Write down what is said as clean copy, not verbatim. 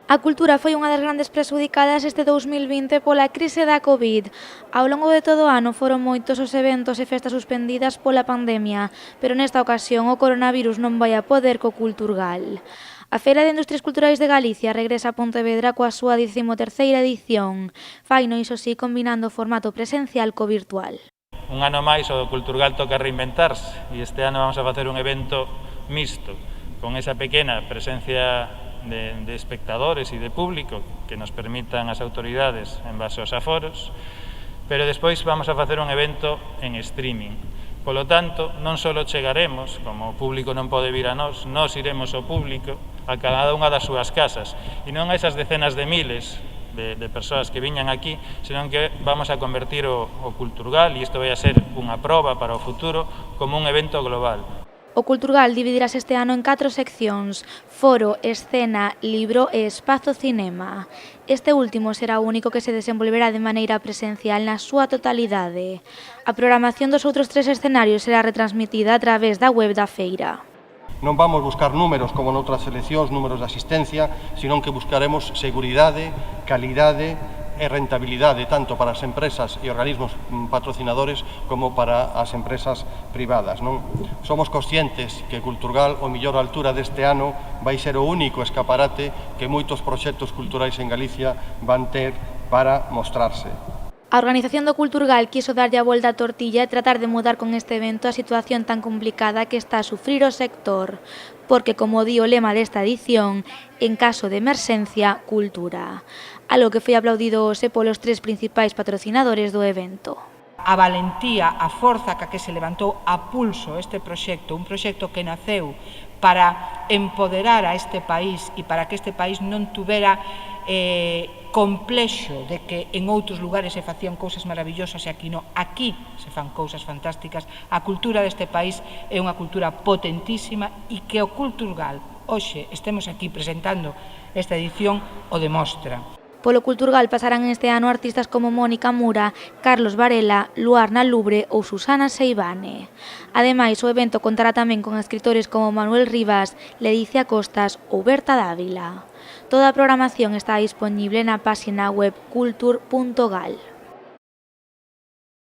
A cultura foi unha das grandes prexudicadas este 2020 pola crise da Covid. Ao longo de todo o ano foron moitos os eventos e festas suspendidas pola pandemia, pero nesta ocasión o coronavirus non vai a poder co Culturgal. A Feira de Industrias Culturais de Galicia regresa a Pontevedra coa súa 13ª edición. Faino, iso sí, combinando o formato presencial co virtual. Un ano máis o Culturgal toca reinventarse e este ano vamos a facer un evento mixto, con esa pequena presencia de espectadores e de público que nos permitan as autoridades en base aos aforos, pero despois vamos a facer un evento en streaming. Polo tanto, non só chegaremos, como o público non pode vir a nós iremos ao público a cada unha das súas casas, e non a esas decenas de miles de persoas que viñan aquí, senón que vamos a convertir o Culturgal, e isto vai a ser unha proba para o futuro, como un evento global. O Culturgal dividirás este ano en 4 seccións: foro, escena, libro e espazo cinema. Este último será o único que se desenvolverá de maneira presencial na súa totalidade. A programación dos outros 3 escenarios será retransmitida a través da web da feira. Non vamos buscar números como noutras eleccións, números de asistencia, senón que buscaremos seguridade, calidade e rentabilidade tanto para as empresas e organismos patrocinadores como para as empresas privadas. Non? Somos conscientes que Culturgal, o mellor altura deste ano, vai ser o único escaparate que moitos proxectos culturais en Galicia van ter para mostrarse. A organización do Culturgal quiso darlle a volta á tortilla e tratar de mudar con este evento a situación tan complicada que está a sufrir o sector, porque, como di o lema desta edición, en caso de emerxencia, cultura. Algo que foi aplaudido hoxe polos 3 principais patrocinadores do evento. A valentía, a forza que se levantou a pulso este proxecto, un proxecto que naceu para empoderar a este país e para que este país non tuvera complexo de que en outros lugares se facían cousas maravillosas e aquí non. Aquí se fan cousas fantásticas. A cultura deste país é unha cultura potentísima e que o Culturgal hoxe estemos aquí presentando esta edición o demostra. Polo Culturgal pasarán este ano artistas como Mónica Mura, Carlos Varela, Luarna Lubre ou Susana Seivane. Ademais, o evento contará tamén con escritores como Manuel Rivas, Ledicia Costas ou Berta Dávila. Toda a programación está disponible na páxina web cultur.gal.